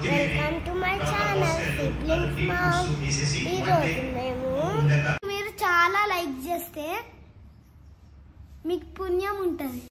Welcome to my channel siblings mom. ఈరోజు మీరు చాలా లైక్ చేస్తే మీకు పుణ్యం ఉంటుంది.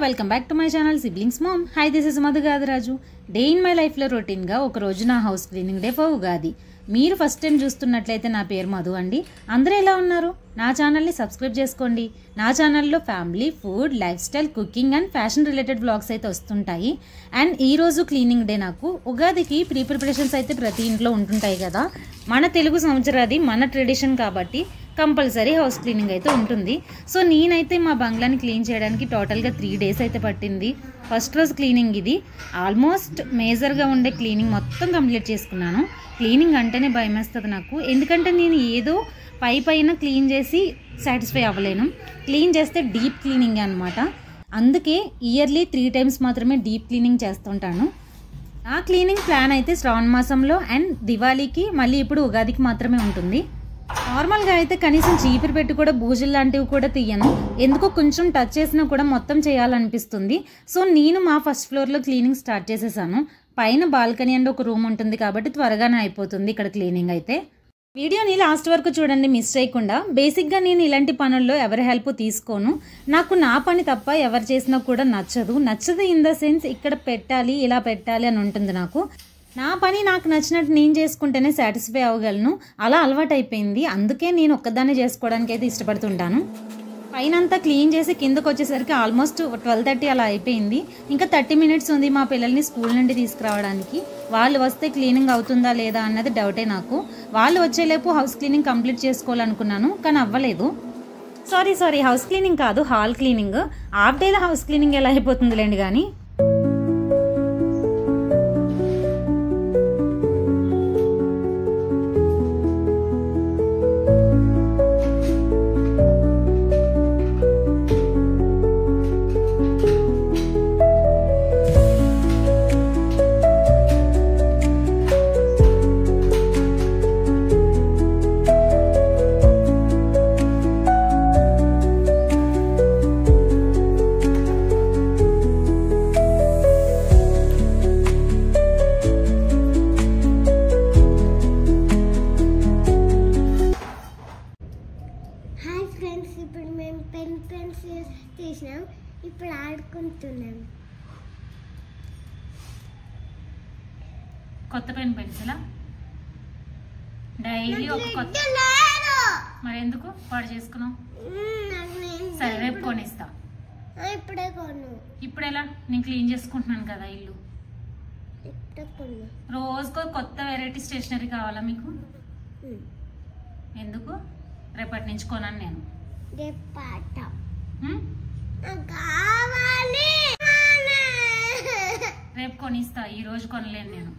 Welcome back to my channel siblings mom. Hi, this is Madhu Gadaraju. Day in my లైఫ్లో రొటీన్గా ఒకరోజు నా house cleaning day for Ugadi. మీరు ఫస్ట్ టైం చూస్తున్నట్లయితే నా పేరు మధు అండి. అందరూ ఎలా ఉన్నారు? నా ఛానల్ని సబ్స్క్రైబ్ చేసుకోండి. నా ఛానల్లో family, food, life style, cooking and fashion related vlogs అయితే వస్తుంటాయి. అండ్ ఈరోజు క్లీనింగ్ డే. నాకు ఉగాదికి ప్రిపరేషన్స్ అయితే ప్రతి ఇంట్లో ఉంటుంటాయి కదా. మన తెలుగు సంవత్సరాది మన ట్రెడిషన్ కాబట్టి కంపల్సరీ హౌస్ క్లీనింగ్ అయితే ఉంటుంది. సో నేనైతే మా బంగ్లాని క్లీన్ చేయడానికి టోటల్గా 3 days అయితే పట్టింది. ఫస్ట్ రోజు క్లీనింగ్ ఇది. ఆల్మోస్ట్ మేజర్గా ఉండే క్లీనింగ్ మొత్తం కంప్లీట్ చేసుకున్నాను. క్లీనింగ్ అంటేనే భయం వేస్తుంది నాకు, ఎందుకంటే నేను ఏదో పైన క్లీన్ చేసి సాటిస్ఫై అవ్వలేను. క్లీన్ చేస్తే డీప్ క్లీనింగ్ అనమాట. అందుకే ఇయర్లీ 3 times మాత్రమే డీప్ క్లీనింగ్ చేస్తుంటాను. ఆ క్లీనింగ్ ప్లాన్ అయితే శ్రావణ మాసంలో అండ్ దివాళీకి, మళ్ళీ ఇప్పుడు ఉగాదికి మాత్రమే ఉంటుంది. నార్మల్గా అయితే కనీసం చీపురు పెట్టి కూడా బూజులు లాంటివి కూడా తీయను. ఎందుకో కొంచెం టచ్ చేసినా కూడా మొత్తం చేయాలనిపిస్తుంది. సో నేను మా ఫస్ట్ ఫ్లోర్లో క్లీనింగ్ స్టార్ట్ చేసేసాను. పైన బాల్కనీ అండ్ ఒక రూమ్ ఉంటుంది కాబట్టి త్వరగానే అయిపోతుంది ఇక్కడ క్లీనింగ్ అయితే. వీడియోని లాస్ట్ వరకు చూడండి, మిస్ చేయకుండా. బేసిక్గా నేను ఇలాంటి పనుల్లో ఎవరి హెల్ప్ తీసుకోను. నాకు నా పని తప్ప ఎవరు చేసినా కూడా నచ్చదు ఇన్ ద సెన్స్ ఇక్కడ పెట్టాలి, ఇలా పెట్టాలి అని ఉంటుంది. నా పని నాకు నచ్చినట్టు నేను చేసుకుంటేనే సాటిస్ఫై అవ్వగలను. అలా అలవాటు అయిపోయింది. అందుకే నేను ఒక్కదాన్ని చేసుకోవడానికి అయితే ఇష్టపడుతుంటాను. పైనంతా క్లీన్ చేసి కిందకు వచ్చేసరికి ఆల్మోస్ట్ 12:30 అలా అయిపోయింది. ఇంకా 30 minutes ఉంది మా పిల్లల్ని స్కూల్ నుండి తీసుకురావడానికి. వాళ్ళు వస్తే క్లీనింగ్ అవుతుందా లేదా అన్నది డౌటే నాకు. వాళ్ళు వచ్చేలేపు హౌస్ క్లీనింగ్ కంప్లీట్ చేసుకోవాలనుకున్నాను, కానీ అవ్వలేదు. సారీ, హౌస్ క్లీనింగ్ కాదు, హాల్ క్లీనింగ్. హాఫ్ డేలో హౌస్ క్లీనింగ్ ఎలా అయిపోతుందిలేండి కానీ. ఇప్పుడు మేము పెన్సిల్ తీసినాం, ఇప్పుడు ఆడుకుంటున్నాం. కొత్త పెన్సిలా? డైలీ ఒక కొత్త. మరి ఎందుకు పాడు చేసుకున్నావు? సరే, రేపు కొనిస్తా. ఇప్పుడే కొను. ఇప్పుడు ఎలా? నేను క్లీన్ చేసుకుంటున్నాను కదా ఇల్లు. రోజుకో కొత్త వెరైటీ స్టేషనరీ కావాలా మీకు? ఎందుకు? రేపటి నుంచి కొనను నేను. రేపు కొనిస్తా, ఈ రోజు కొనలేను నేను.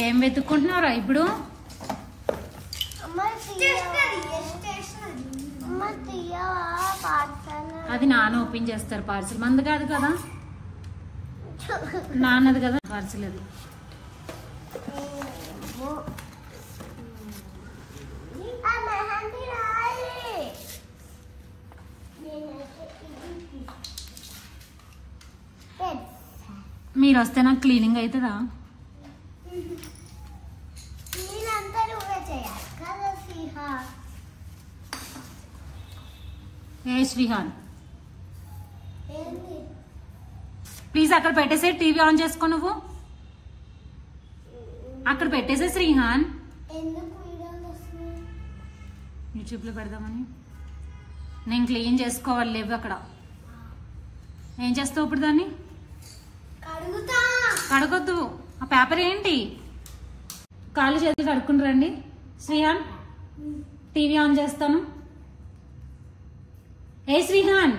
ఏం వెతుక్కుంటున్నావురా ఇప్పుడు? అది నాన్న ఓపెన్ చేస్తారు పార్సిల్. మంది కాదు కదా, నాన్నది కదా పార్సిల్. అది మీరు వస్తే నాకు క్లీనింగ్ అవుతుందా? ఏ శ్రీహాన్, ప్లీజ్ అక్కడ పెట్టేసే. టీవీ ఆన్ చేసుకో. నువ్వు అక్కడ పెట్టేసే శ్రీహాన్. యూట్యూబ్లో పెడదామని. నేను క్లీన్ చేసుకోవాలి. లేవు అక్కడ. ఏం చేస్తావు ఇప్పుడు దాన్ని? కడగొద్దు. ఆ పేపర్ ఏంటి? కాళ్ళు చేతులు కడుక్కుని రండి. శ్రీహాన్ టీవీ ఆన్ చేస్తాను. ఏ శ్రీహాన్,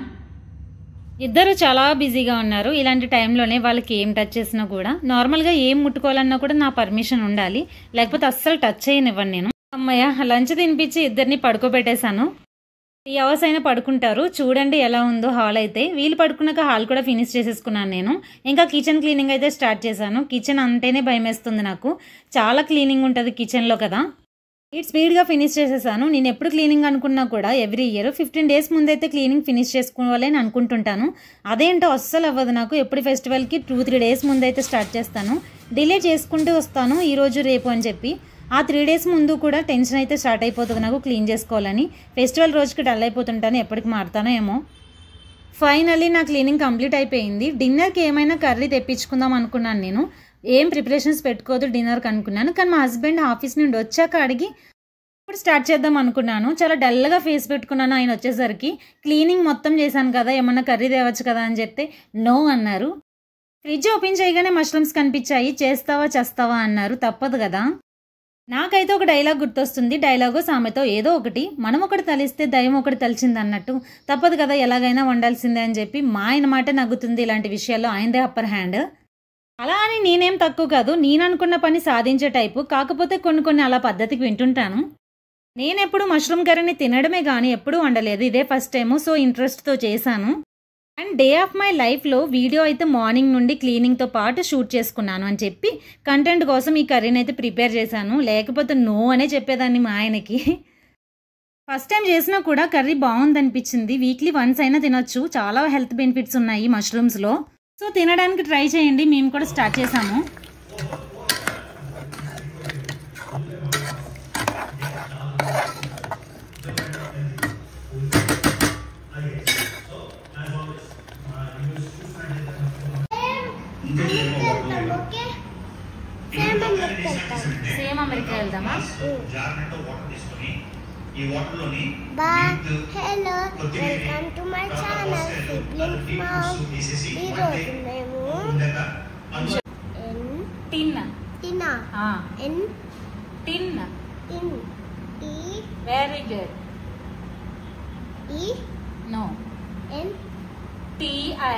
ఇద్దరు చాలా బిజీగా ఉన్నారు. ఇలాంటి టైంలోనే వాళ్ళకి ఏం టచ్ చేసినా కూడా, నార్మల్గా ఏం ముట్టుకోవాలన్నా కూడా నా పర్మిషన్ ఉండాలి, లేకపోతే అస్సలు టచ్ చేయనివ్వను నేను. అమ్మయ్య, లంచ్ తినిపించి ఇద్దరిని పడుకోబెట్టేశాను. 3 hours అయినా పడుకుంటారు. చూడండి ఎలా ఉందో హాల్ అయితే. వీళ్ళు పడుకున్నాక హాల్ కూడా ఫినిష్ చేసేసుకున్నాను నేను. ఇంకా కిచెన్ క్లీనింగ్ అయితే స్టార్ట్ చేశాను. కిచెన్ అంటేనే భయం వేస్తుంది నాకు, చాలా క్లీనింగ్ ఉంటుంది కిచెన్లో కదా. స్పీడ్గా ఫినిష్ చేసేసాను. నేను ఎప్పుడు క్లీనింగ్ అనుకున్నా కూడా ఎవ్రీ ఇయర్ 15 days ముందైతే క్లీనింగ్ ఫినిష్ చేసుకోవాలి అని అనుకుంటుంటాను. అదేంటో అస్సలు అవ్వదు నాకు. ఎప్పుడు ఫెస్టివల్కి 2-3 days ముందైతే స్టార్ట్ చేస్తాను. డిలే చేసుకుంటూ వస్తాను, ఈరోజు రేపు అని చెప్పి. ఆ 3 days ముందు కూడా టెన్షన్ అయితే స్టార్ట్ అయిపోతుంది నాకు క్లీన్ చేసుకోవాలని. ఫెస్టివల్ రోజుకి డల్ అయిపోతుంటాను, ఎప్పటికి మారుతానో ఏమో. ఫైనల్లీ నా క్లీనింగ్ కంప్లీట్ అయిపోయింది. డిన్నర్కి ఏమైనా కర్రీ తెప్పించుకుందాం అనుకున్నాను నేను. ఏం ప్రిపరేషన్స్ పెట్టుకోదు డిన్నర్కి అనుకున్నాను. కానీ మా హస్బెండ్ ఆఫీస్ నుండి వచ్చాక అడిగి ఇప్పుడు స్టార్ట్ చేద్దాం అనుకున్నాను. చాలా డల్గా ఫేస్ పెట్టుకున్నాను ఆయన వచ్చేసరికి. క్లీనింగ్ మొత్తం చేశాను కదా, ఏమన్నా కర్రీ తేవచ్చు కదా అని చెప్తే నో అన్నారు. ఫ్రిడ్జ్ ఓపెన్ చేయగానే మష్రూమ్స్ కనిపించాయి. చేస్తావా చేస్తావా అన్నారు. తప్పదు కదా. నాకైతే ఒక డైలాగ్ గుర్తొస్తుంది. డైలాగో సామెతో ఏదో ఒకటి, మనం ఒకటి తలిస్తే దయ్యం ఒకటి తలిచింది అన్నట్టు. తప్పదు కదా, ఎలాగైనా వండాల్సిందే అని చెప్పి మా ఆయన మాట నగ్గుతుంది. ఇలాంటి విషయాల్లో ఆయనదే అప్పర్ హ్యాండ్. అలా అని నేనేం తక్కువ కాదు, నేను అనుకున్న పని సాధించే టైపు. కాకపోతే కొన్ని అలా పద్ధతికి వింటుంటాను. నేనెప్పుడు మష్రూమ్ కర్రీని తినడమే కానీ ఎప్పుడూ వండలేదు. ఇదే ఫస్ట్ టైము. సో ఇంట్రెస్ట్తో చేశాను. అండ్ డే ఆఫ్ మై లైఫ్లో వీడియో అయితే మార్నింగ్ నుండి క్లీనింగ్తో పాటు షూట్ చేసుకున్నాను అని చెప్పి కంటెంట్ కోసం ఈ కర్రీని అయితే ప్రిపేర్ చేశాను. లేకపోతే నో అనే చెప్పేదాన్ని మా ఆయనకి. ఫస్ట్ టైం చేసినా కూడా కర్రీ బాగుందనిపించింది. వీక్లీ వన్స్ అయినా తినొచ్చు. చాలా హెల్త్ బెనిఫిట్స్ ఉన్నాయి మష్రూమ్స్లో. సో తినడానికి ట్రై చేయండి. మేము కూడా స్టార్ట్ చేసాము. సేమ్ అమెరికా వెళ్దామా? Hello, welcome to my channel siblings mom. ఈరోజు మేము very good. No TIN.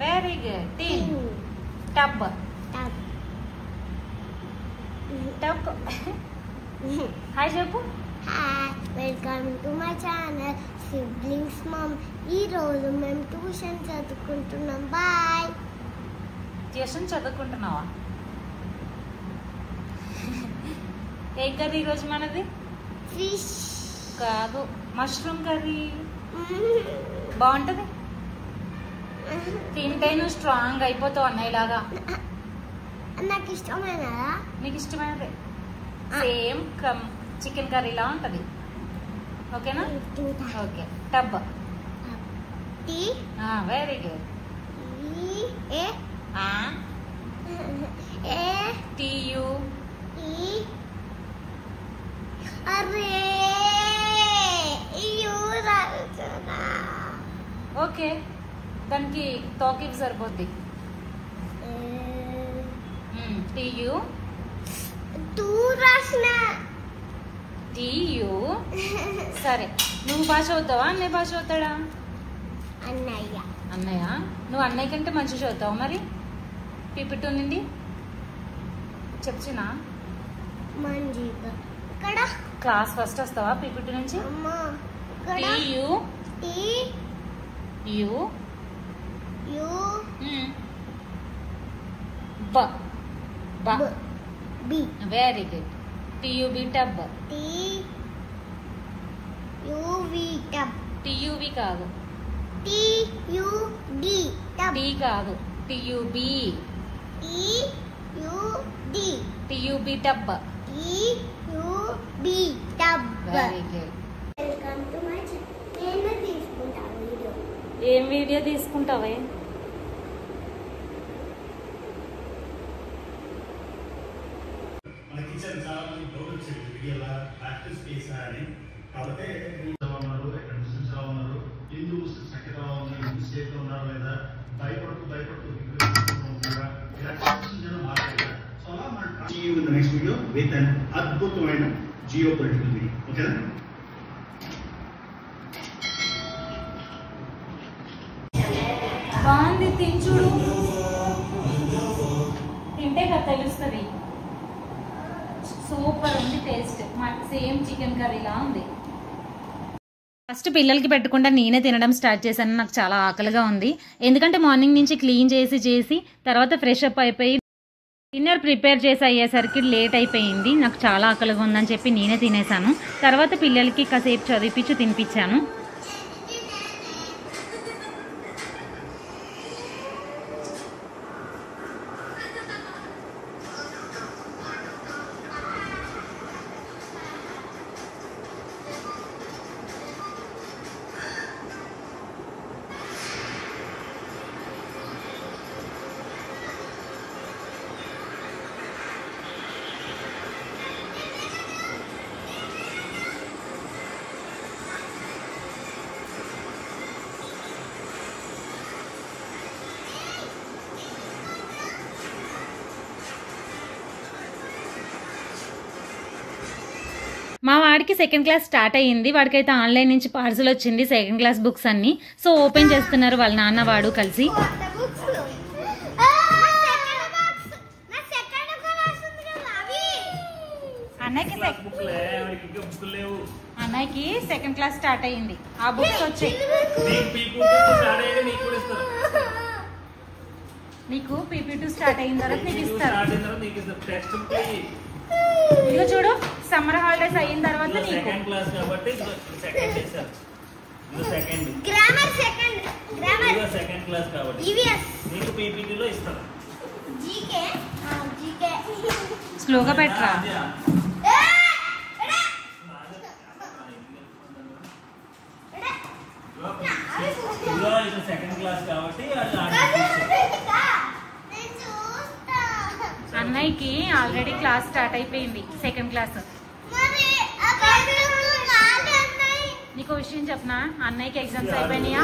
Very good. Tin. Tub. Tub. Hi చెప్పు. Hi, welcome to my channel siblings mom. ఈరోజు మేము ట్యూషన్ చదువుకుంటున్నాం. బాయ్. ట్యూషన్ చదువుకుంటున్నావా? ఏం కర్రీ ఈరోజు మనది? ఫిష్ కాదు, మష్రూమ్ కర్రీ. బాగుంటుంది. తింటే నువ్వు స్ట్రాంగ్ అయిపోతావు అన్నయ్యలాగా. నాకు ఇష్టమైనదా? నీకు ఇష్టమైనదే. సేమ్ చికెన్ కర్రీలా ఉంటుంది. ఓకేనా? Okay. Tub. Very good. TU. Okay, దానికి తోకివి సరిపోద్ది. TU. సరే, నువ్వు భాష అవుతావా అన్నయ్య భాష అవుతాడా? అన్నయ్య. నువ్వు అన్నయ్య కంటే మంచి చదువుతావు మరి. PPT నుండి చెప్తున్నా. క్లాస్ ఫస్ట్ వస్తావా PPT నుంచి? Very good. TUB. Tub. TUV కాదు. T కాదు. TUB. TUB tub. Very good. ఏం వీడియో తీసుకుంటావే? మన కిచెన్ చాలా మంది డౌట్ వచ్చింది వీడియోలా ప్రాక్టీస్ చేశారని. కాబట్టి ఉన్నారు, ఇక్కడ ముస్లిమ్స్ ఎలా ఉన్నారు, హిందూ ముస్లిమ్స్ ఎక్కడ ఉన్నారు విత్ అన్ అద్భుతమైన జియో పొలిటికల్ వీడియో. ఓకేనా? బాగుంది, తించుడు తింటే కదా తెలుస్తుంది. సూపర్ ఉంది టేస్ట్, సేమ్ చికెన్ కర్రీలా ఉంది. ఫస్ట్ పిల్లలకి పెట్టకుండా నేనే తినడం స్టార్ట్ చేశాను. నాకు చాలా ఆకలిగా ఉంది, ఎందుకంటే మార్నింగ్ నుంచి క్లీన్ చేసి తర్వాత ఫ్రెష్ అప్ అయిపోయి డిన్నర్ ప్రిపేర్ చేసి అయ్యేసరికి లేట్ అయిపోయింది. నాకు చాలా ఆకలిగా ఉందని చెప్పి నేనే తినేసాను. తర్వాత పిల్లలకి కాసేపు చదివిపించి తినిపించాను. మా వాడికి సెకండ్ క్లాస్ స్టార్ట్ అయ్యింది. వాడికైతే ఆన్లైన్ నుంచి పార్సల్ వచ్చింది, సెకండ్ క్లాస్ బుక్స్ అన్ని. సో ఓపెన్ చేస్తున్నారు వాళ్ళ నాన్న వాడు కలిసి. అన్నయ్యకి సెకండ్ క్లాస్ స్టార్ట్ అయ్యింది, ఆ బుక్స్ వచ్చాయి. నీకు PP2 స్టార్ట్ అయిన తర్వాత నీకు ఇస్తారు. ఇదిగో చూడు, సమ్మర్ హాలిడేస్ అయిన తర్వాత సెకండ్ క్లాస్ కాబట్టి సెకండ్ చేశారు. Second grammar second grammar second class కాబట్టి ఈవీఎస్ నీకు PPT లో ఇస్తారు. జీకే స్లోగా పెట్టరా. సెకండ్ క్లాస్ కాబట్టి అన్నయ్యకి ఆల్రెడీ క్లాస్ స్టార్ట్ అయిపోయింది, సెకండ్ క్లాస్. నీకు విషయం చెప్పనా, అన్నయ్యకి ఎగ్జామ్స్ అయిపోయినాయా?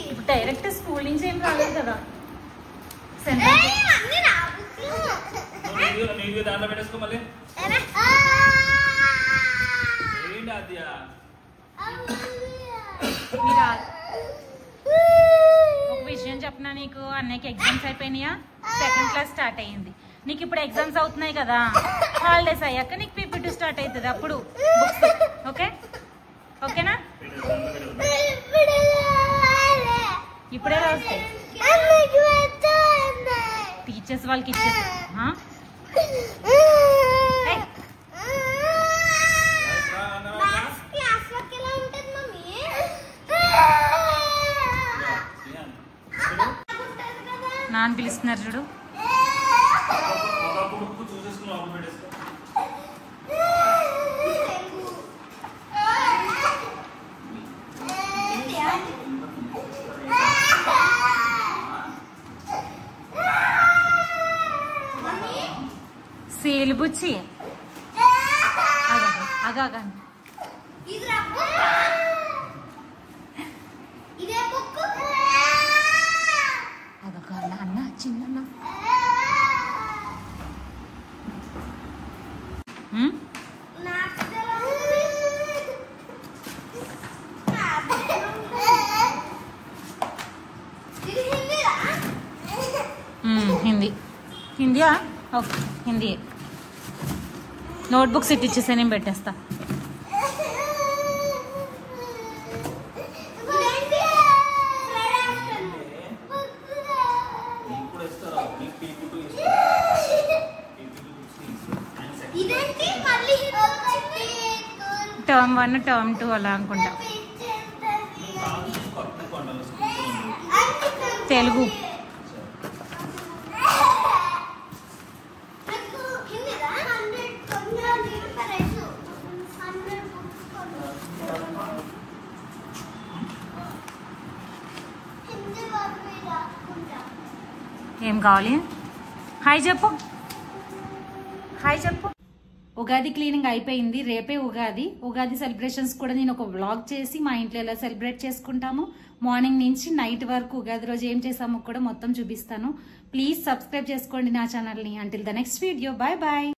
ఇప్పుడు డైరెక్ట్ స్కూల్ నుంచి ఏం రాలేదు కదా. దాంట్లో పెట్టేసుకో మళ్ళీ. ఒక విషయం చెప్పనా నీకు, అన్నయ్యకి ఎగ్జామ్స్ అయిపోయినాయా, సెకండ్ క్లాస్ స్టార్ట్ అయ్యింది. నీకు ఇప్పుడు ఎగ్జామ్స్ అవుతున్నాయి కదా, హాలిడేస్ అయ్యాక నీకు PP2 స్టార్ట్ అవుతుంది అప్పుడు బుక్స్. ఓకే ఓకేనా? ఇప్పుడే వస్తాయి, టీచర్స్ వాళ్ళకి ఇచ్చేస్తారు. నాన్న పిలుస్తున్నారు చూడు. సేలు బుచ్చి అగా అన్న చిన్న హిందీ. హిందీయా? ఓకే హిందీ. నోట్బుక్స్ ఇట్టిచ్చేసే నేను పెట్టేస్తా. టర్మ్ 1 టర్మ్ 2 అలా అనుకుంటా. తెలుగు ఏం కావాలి? హాయ్ చెప్పు, హాయ్ చెప్పు. ఉగాది క్లీనింగ్ అయిపోయింది. రేపే ఉగాది సెలబ్రేషన్స్ కూడా నేను ఒక వ్లాగ్ చేసి మా ఇంట్లో ఎలా సెలబ్రేట్ చేసుకుంటాము, మార్నింగ్ నుంచి నైట్ వరకు ఉగాది రోజు ఏం చేసామో కూడా మొత్తం చూపిస్తాను. ప్లీజ్ సబ్స్క్రైబ్ చేసుకోండి నా ఛానల్ని. Until the next video, bye bye.